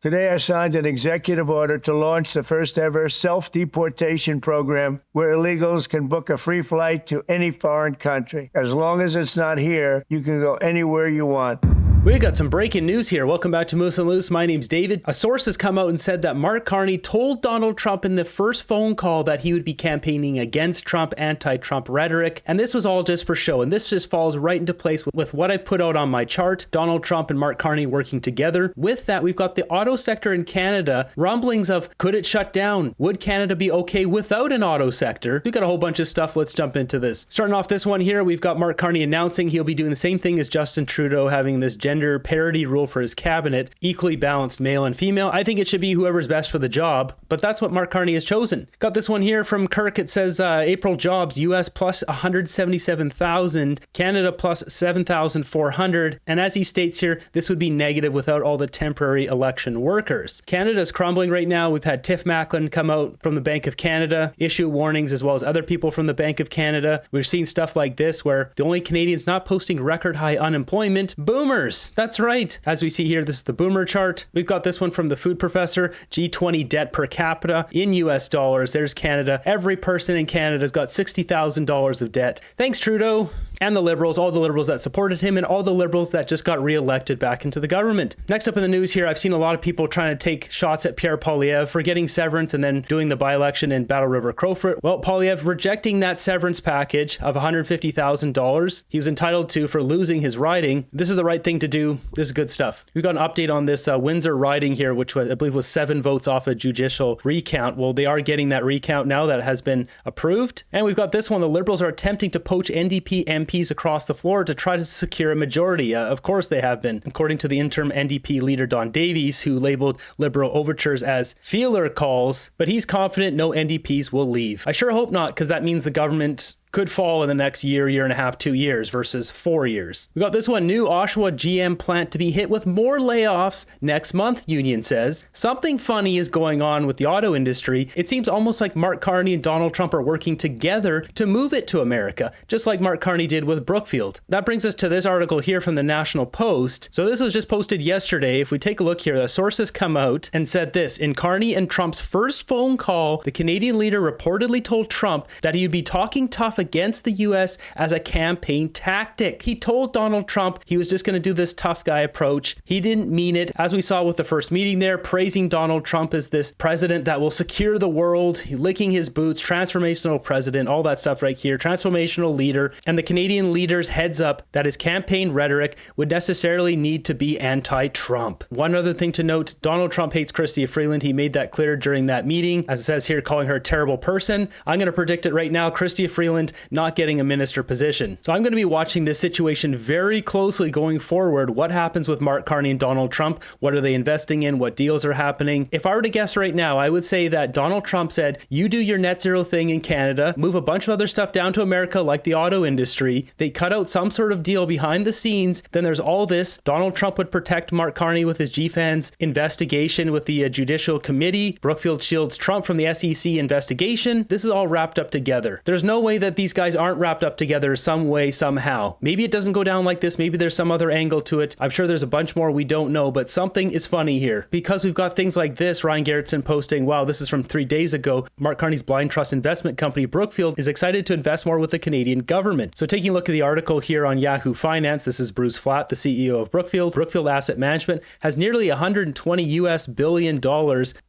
Today, I signed an executive order to launch the first ever self-deportation program where illegals can book a free flight to any foreign country. As long as it's not here, you can go anywhere you want. We got some breaking news here. Welcome back to Moose and Loose. My name's David. A source has come out and said that Mark Carney told Donald Trump in the first phone call that he would be campaigning against Trump, anti-Trump rhetoric. And this was all just for show. And this just falls right into place with what I put out on my chart. Donald Trump and Mark Carney working together. With that, we've got the auto sector in Canada. Rumblings of, could it shut down? Would Canada be okay without an auto sector? We've got a whole bunch of stuff. Let's jump into this. Starting off this one here, we've got Mark Carney announcing he'll be doing the same thing as Justin Trudeau, having this gender parity rule for his cabinet, equally balanced male and female. I think it should be whoever's best for the job, but that's what Mark Carney has chosen. Got this one here from Kirk. It says April jobs, US plus 177,000, Canada plus 7,400. And as he states here, this would be negative without all the temporary election workers. Canada's crumbling right now. We've had Tiff Macklin come out from the Bank of Canada, issue warnings, as well as other people from the Bank of Canada. We've seen stuff like this where the only Canadians not posting record high unemployment, boomers. That's right. As we see here, this is the boomer chart. We've got this one from the food professor, G20 debt per capita in US dollars. There's Canada. Every person in Canada's got $60,000 of debt. Thanks, Trudeau. And the Liberals, all the Liberals that supported him and all the Liberals that just got re-elected back into the government. Next up in the news here, I've seen a lot of people trying to take shots at Pierre Poilievre for getting severance and then doing the by-election in Battle River Crowfoot. Well, Poilievre rejecting that severance package of $150,000 he was entitled to for losing his riding. This is the right thing to do. This is good stuff. We've got an update on this Windsor riding here, which I believe was 7 votes off a judicial recount. Well, they are getting that recount now that has been approved. And we've got this one. The Liberals are attempting to poach NDP MPs across the floor to try to secure a majority. Of course they have been. According to the interim NDP leader Don Davies, who labeled Liberal overtures as feeler calls, but he's confident no NDPs will leave. I sure hope not, because that means the government could fall in the next year and a half, 2 years versus 4 years. We got this one, new Oshawa GM plant to be hit with more layoffs next month, union says. Something funny is going on with the auto industry. It seems almost like Mark Carney and Donald Trump are working together to move it to America, just like Mark Carney did with Brookfield. That brings us to this article here from the National Post. So this was just posted yesterday. If we take a look here, the sources come out and said this: in Carney and Trump's first phone call, the Canadian leader reportedly told Trump that he would be talking tough against the US as a campaign tactic. He told Donald Trump he was just going to do this tough guy approach. He didn't mean it. As we saw with the first meeting there, praising Donald Trump as this president that will secure the world, licking his boots, transformational president, all that stuff right here, transformational leader. And the Canadian leader's heads up that his campaign rhetoric would necessarily need to be anti-Trump. One other thing to note, Donald Trump hates Chrystia Freeland. He made that clear during that meeting. As it says here, calling her a terrible person. I'm going to predict it right now. Chrystia Freeland not getting a minister position. So I'm going to be watching this situation very closely going forward. What happens with Mark Carney and Donald Trump? What are they investing in? What deals are happening? If I were to guess right now, I would say that Donald Trump said, you do your net zero thing in Canada, move a bunch of other stuff down to America like the auto industry. They cut out some sort of deal behind the scenes. Then there's all this. Donald Trump would protect Mark Carney with his GFANS investigation with the Judicial Committee. Brookfield shields Trump from the SEC investigation. This is all wrapped up together. There's no way that these guys aren't wrapped up together some way, somehow. Maybe it doesn't go down like this. Maybe there's some other angle to it. I'm sure there's a bunch more we don't know, but something is funny here. Because we've got things like this, Ryan Garrettson posting, wow, this is from 3 days ago. Mark Carney's blind trust investment company, Brookfield, is excited to invest more with the Canadian government. So taking a look at the article here on Yahoo Finance, this is Bruce Flatt, the CEO of Brookfield. Brookfield Asset Management has nearly $120 billion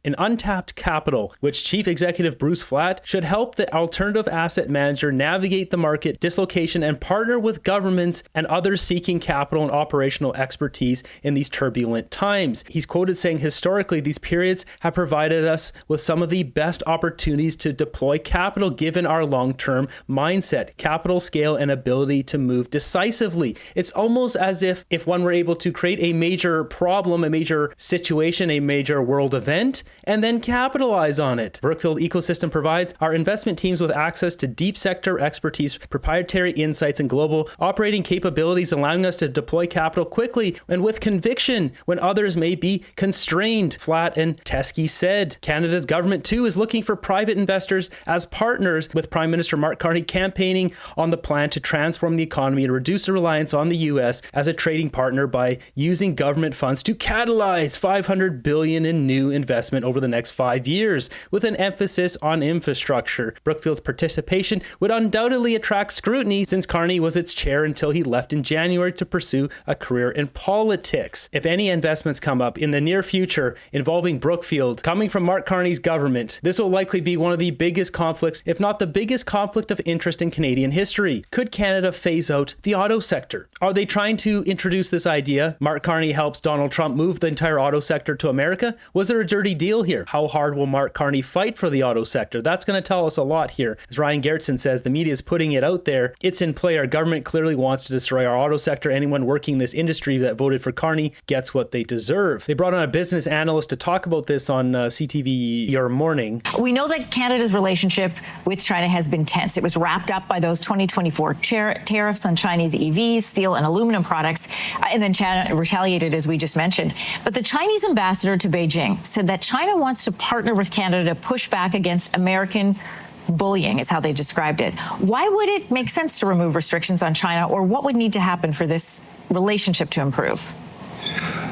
in untapped capital, which Chief Executive Bruce Flatt should help the alternative asset manager navigate the market dislocation and partner with governments and others seeking capital and operational expertise in these turbulent times. He's quoted saying, historically, these periods have provided us with some of the best opportunities to deploy capital given our long-term mindset, capital scale, and ability to move decisively. It's almost as if one were able to create a major problem, a major situation, a major world event, and then capitalize on it. Brookfield Ecosystem provides our investment teams with access to deep sector sector expertise, proprietary insights, and global operating capabilities, allowing us to deploy capital quickly and with conviction when others may be constrained, Flatt and Teskey said. Canada's government, too, is looking for private investors as partners, with Prime Minister Mark Carney campaigning on the plan to transform the economy and reduce the reliance on the U.S. as a trading partner by using government funds to catalyze $500 billion in new investment over the next 5 years, with an emphasis on infrastructure. Brookfield's participation would undoubtedly attract scrutiny, since Carney was its chair until he left in January to pursue a career in politics. If any investments come up in the near future involving Brookfield coming from Mark Carney's government, this will likely be one of the biggest conflicts, if not the biggest conflict of interest in Canadian history. Could Canada phase out the auto sector? Are they trying to introduce this idea? Mark Carney helps Donald Trump move the entire auto sector to America. Was there a dirty deal here? How hard will Mark Carney fight for the auto sector? That's going to tell us a lot here. As Ryan Gerritsen says, the media is putting it out there. It's in play. Our government clearly wants to destroy our auto sector. Anyone working in this industry that voted for Carney gets what they deserve. They brought on a business analyst to talk about this on CTV Your Morning. We know that Canada's relationship with China has been tense. It was wrapped up by those 2024 tariffs on Chinese EVs, steel and aluminum products, and then China retaliated, as we just mentioned. But the Chinese ambassador to Beijing said that China wants to partner with Canada to push back against American bullying, is how they described it. Why would it make sense to remove restrictions on China, or what would need to happen for this relationship to improve?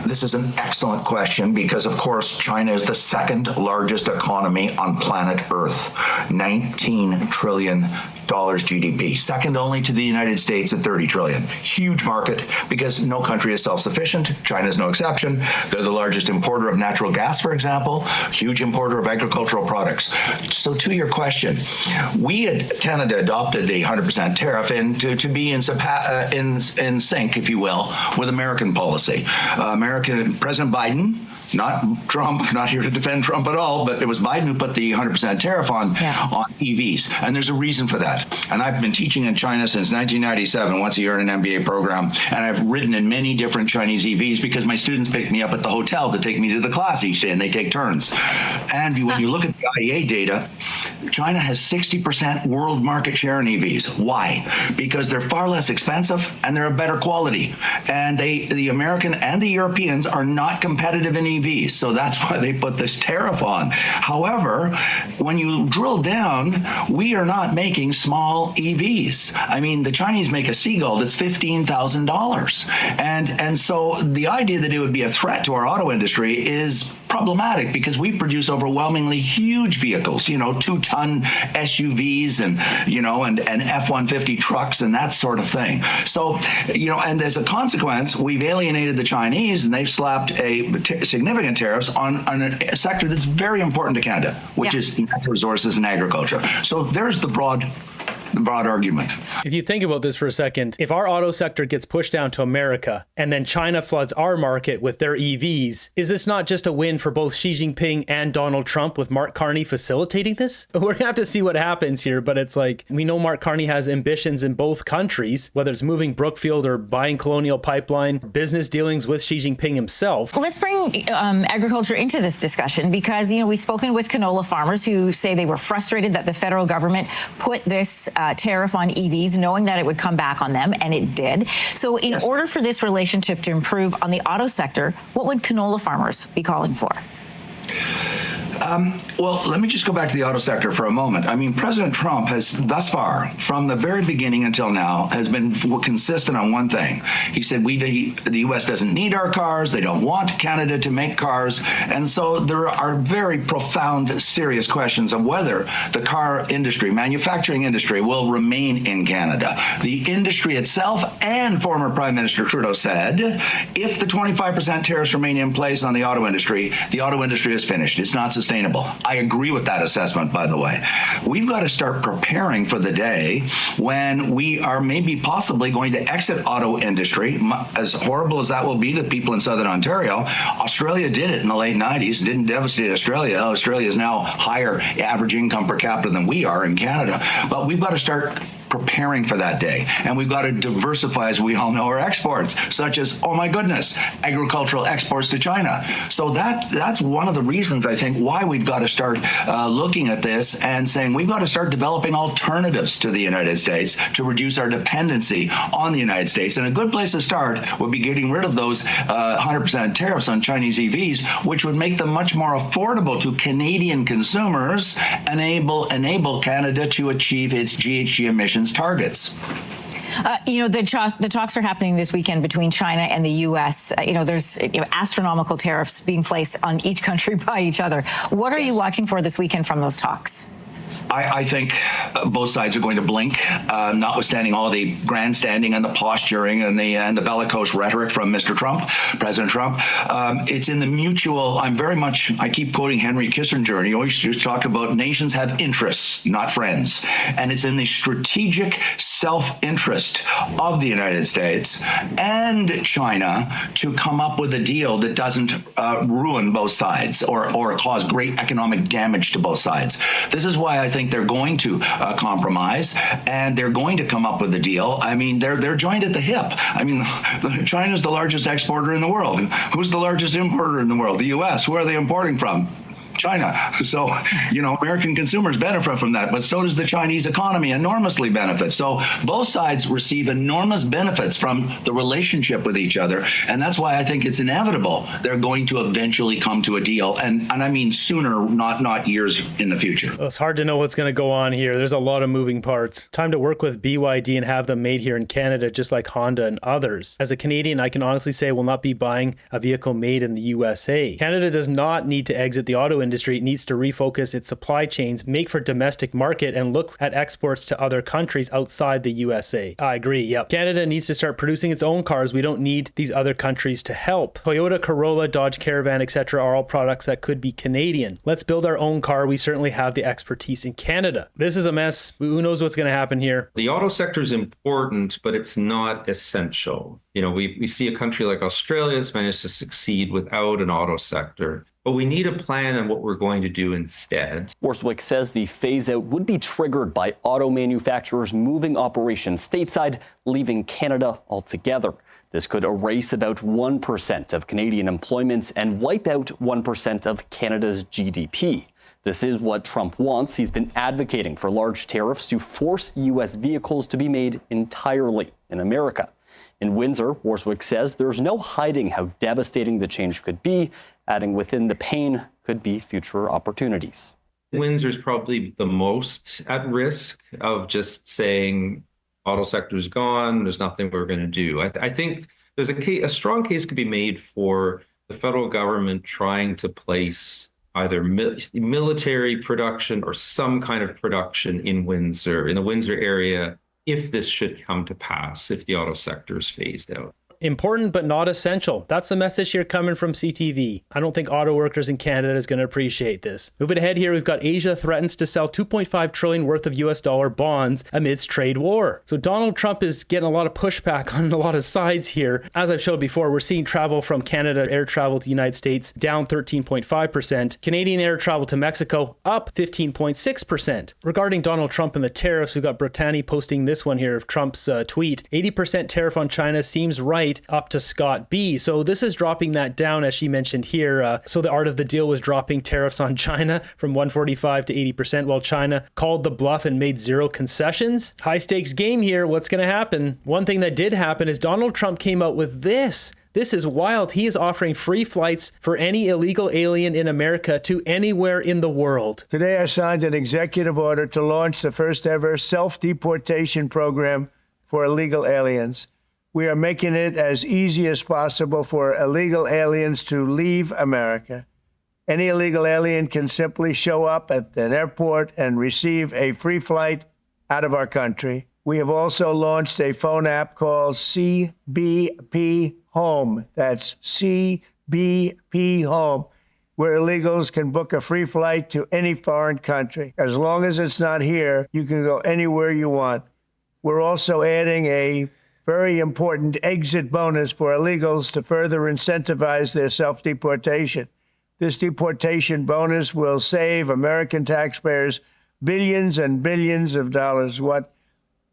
This is an excellent question because, of course, China is the second largest economy on planet Earth, $19 trillion GDP, second only to the United States at 30 trillion. Huge market because no country is self-sufficient. China is no exception. They're the largest importer of natural gas, for example, huge importer of agricultural products. So to your question, we at Canada adopted the 100% tariff to be in sync, if you will, with American policy. President Biden, not Trump, not here to defend Trump at all, but it was Biden who put the 100% tariff on EVs. And there's a reason for that. And I've been teaching in China since 1997, once a year in an MBA program. And I've ridden in many different Chinese EVs because my students pick me up at the hotel to take me to the class each day, and they take turns. And when you look at the IEA data, China has 60% world market share in EVs. Why? Because they're far less expensive and they're a better quality. And the American and the Europeans are not competitive in EVs. So that's why they put this tariff on. However, when you drill down, we are not making small EVs. I mean, the Chinese make a Seagull that's $15,000. And so the idea that it would be a threat to our auto industry is problematic because we produce overwhelmingly huge vehicles, 2-ton SUVs and F-150 trucks and that sort of thing. So, and as a consequence, we've alienated the Chinese and they've slapped significant tariffs on a sector that's very important to Canada, which is natural resources and agriculture. So there's the broad argument. If you think about this for a second, if our auto sector gets pushed down to America and then China floods our market with their EVs, is this not just a win for both Xi Jinping and Donald Trump with Mark Carney facilitating this? We're going to have to see what happens here, but it's like, we know Mark Carney has ambitions in both countries, whether it's moving Brookfield or buying Colonial Pipeline, business dealings with Xi Jinping himself. Let's bring agriculture into this discussion because, we've spoken with canola farmers who say they were frustrated that the federal government put this tariff on EVs, knowing that it would come back on them, and it did. So in order for this relationship to improve on the auto sector, what would canola farmers be calling for? Well, let me just go back to the auto sector for a moment. I mean, President Trump has thus far, from the very beginning until now, has been consistent on one thing. He said the U.S. doesn't need our cars. They don't want Canada to make cars. And so there are very profound, serious questions of whether the car industry, manufacturing industry, will remain in Canada. The industry itself and former Prime Minister Trudeau said, if the 25% tariffs remain in place on the auto industry is finished. It's not sustainable. I agree with that assessment, by the way. We've got to start preparing for the day when we are maybe possibly going to exit auto industry. As horrible as that will be to people in Southern Ontario, Australia did it in the late 90s. It didn't devastate Australia. Australia is now higher average income per capita than we are in Canada. But we've got to start preparing for that day. And we've got to diversify, as we all know, our exports, such as, oh my goodness, agricultural exports to China. So that's one of the reasons, I think, why we've got to start looking at this and saying we've got to start developing alternatives to the United States to reduce our dependency on the United States. And a good place to start would be getting rid of those 100% tariffs on Chinese EVs, which would make them much more affordable to Canadian consumers and enable Canada to achieve its GHG emissions targets. The talks are happening this weekend between China and the U.S. There's astronomical tariffs being placed on each country by each other. What are you watching for this weekend from those talks? I think both sides are going to blink, notwithstanding all the grandstanding and the posturing and the bellicose rhetoric from Mr. Trump, President Trump. It's in the mutual. I keep quoting Henry Kissinger, and he always used to talk about nations have interests, not friends. And it's in the strategic self-interest of the United States and China to come up with a deal that doesn't ruin both sides or cause great economic damage to both sides. This is why I think they're going to compromise, and they're going to come up with a deal. I mean, they're joined at the hip. I mean, China's the largest exporter in the world. Who's the largest importer in the world? The U.S. Where are they importing from? China. So, American consumers benefit from that, but so does the Chinese economy, enormously benefits. So both sides receive enormous benefits from the relationship with each other. And that's why I think it's inevitable they're going to eventually come to a deal. And I mean sooner, not years in the future. Well, it's hard to know what's going to go on here. There's a lot of moving parts. Time to work with BYD and have them made here in Canada, just like Honda and others. As a Canadian, I can honestly say I will not be buying a vehicle made in the USA. Canada does not need to exit the auto industry. It needs to refocus its supply chains, make for domestic market, and look at exports to other countries outside the USA. I agree, yep. Canada needs to start producing its own cars. We don't need these other countries to help. Toyota, Corolla, Dodge Caravan, etc. are all products that could be Canadian. Let's build our own car. We certainly have the expertise in Canada. This is a mess. Who knows what's going to happen here? The auto sector is important, but it's not essential. We see a country like Australia that's managed to succeed without an auto sector. But we need a plan on what we're going to do instead. Worswick says the phase-out would be triggered by auto manufacturers moving operations stateside, leaving Canada altogether. This could erase about 1% of Canadian employment and wipe out 1% of Canada's GDP. This is what Trump wants. He's been advocating for large tariffs to force U.S. vehicles to be made entirely in America. In Windsor, Worswick says there's no hiding how devastating the change could be, adding within the pain could be future opportunities. Windsor's probably the most at risk of just saying auto sector's gone, there's nothing we're going to do. I think there's a strong case could be made for the federal government trying to place either military production or some kind of production in the Windsor area, if this should come to pass, if the auto sector is phased out. Important but not essential. That's the message here coming from CTV. I don't think auto workers in Canada is going to appreciate this. Moving ahead here, we've got Asia threatens to sell $2.5 trillion worth of US dollar bonds amidst trade war. So Donald Trump is getting a lot of pushback on a lot of sides here. As I've showed before, we're seeing travel from Canada, air travel to the United States down 13.5%. Canadian air travel to Mexico up 15.6%. Regarding Donald Trump and the tariffs, we've got Brittany posting this one here of Trump's tweet. 80% tariff on China seems right, up to Scott B. So this is dropping that down, as she mentioned here. So the art of the deal was dropping tariffs on China from 145 to 80%, while China called the bluff and made zero concessions. High stakes game here. What's going to happen? One thing that did happen is Donald Trump came out with this. This is wild. He is offering free flights for any illegal alien in America to anywhere in the world. Today I signed an executive order to launch the first ever self-deportation program for illegal aliens. We are making it as easy as possible for illegal aliens to leave America. Any illegal alien can simply show up at an airport and receive a free flight out of our country. We have also launched a phone app called Cpac Home. That's Cpac Home, where illegals can book a free flight to any foreign country. As long as it's not here, you can go anywhere you want. We're also adding a very important exit bonus for illegals to further incentivize their self-deportation. This deportation bonus will save American taxpayers billions and billions of dollars. What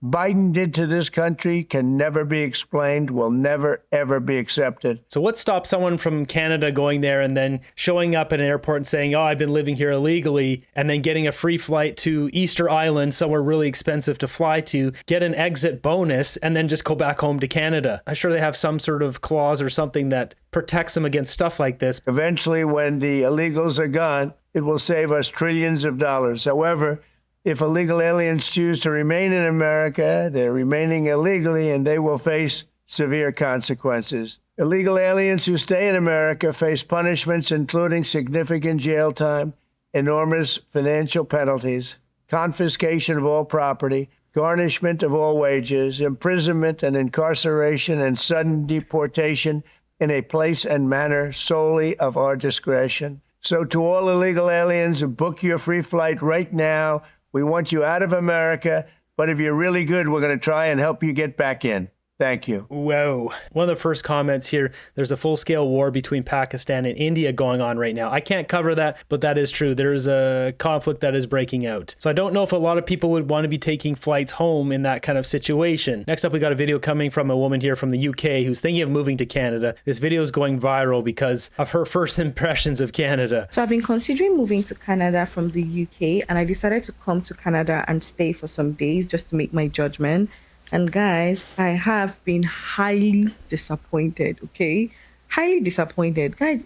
Biden did to this country can never be explained, will never, ever be accepted. So what stops someone from Canada going there and then showing up at an airport and saying, oh, I've been living here illegally, and then getting a free flight to Easter Island, somewhere really expensive to fly to, get an exit bonus, and then just go back home to Canada? I'm sure they have some sort of clause or something that protects them against stuff like this. Eventually, when the illegals are gone, it will save us trillions of dollars. However, if illegal aliens choose to remain in America, they're remaining illegally and they will face severe consequences. Illegal aliens who stay in America face punishments including significant jail time, enormous financial penalties, confiscation of all property, garnishment of all wages, imprisonment and incarceration, and sudden deportation in a place and manner solely of our discretion. So to all illegal aliens, book your free flight right now. We want you out of America, but if you're really good, we're going to try and help you get back in. Thank you. Whoa. One of the first comments here, there's a full-scale war between Pakistan and India going on right now. I can't cover that, but that is true. There's a conflict that is breaking out. So I don't know if a lot of people would want to be taking flights home in that kind of situation. Next up, we got a video coming from a woman here from the UK who's thinking of moving to Canada. This video is going viral because of her first impressions of Canada. So I've been considering moving to Canada from the UK, and I decided to come to Canada and stay for some days just to make my judgment. And guys, I have been highly disappointed, okay? Highly disappointed. Guys,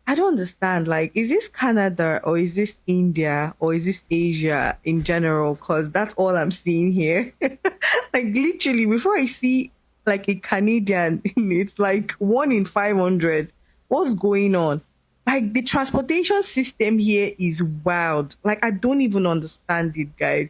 I don't understand. Like, is this Canada or is this India or is this Asia in general? Because that's all I'm seeing here. Like, literally, before I see like a Canadian, it's like 1 in 500. What's going on? Like, the transportation system here is wild. Like, I don't even understand it, guys.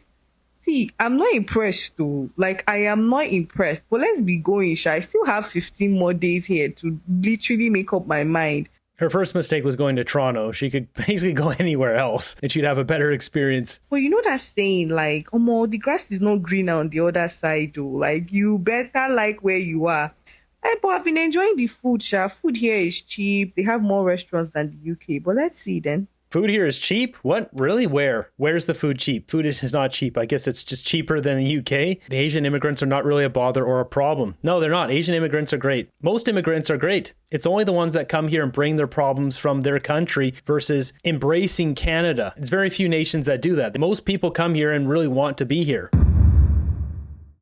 See, I'm not impressed though. Like, I am not impressed. But let's be going, Sha. I still have 15 more days here to literally make up my mind. Her first mistake was going to Toronto. She could basically go anywhere else and she'd have a better experience. Well, you know that saying, like, the grass is not greener on the other side though. Like, you better like where you are. But I've been enjoying the food, Sha. Food here is cheap. They have more restaurants than the UK. But let's see then. Food here is cheap? What? Really? Where? Where's the food cheap? Food is not cheap. I guess it's just cheaper than the UK. The Asian immigrants are not really a bother or a problem. No, they're not. Asian immigrants are great. Most immigrants are great. It's only the ones that come here and bring their problems from their country versus embracing Canada. It's very few nations that do that. Most people come here and really want to be here.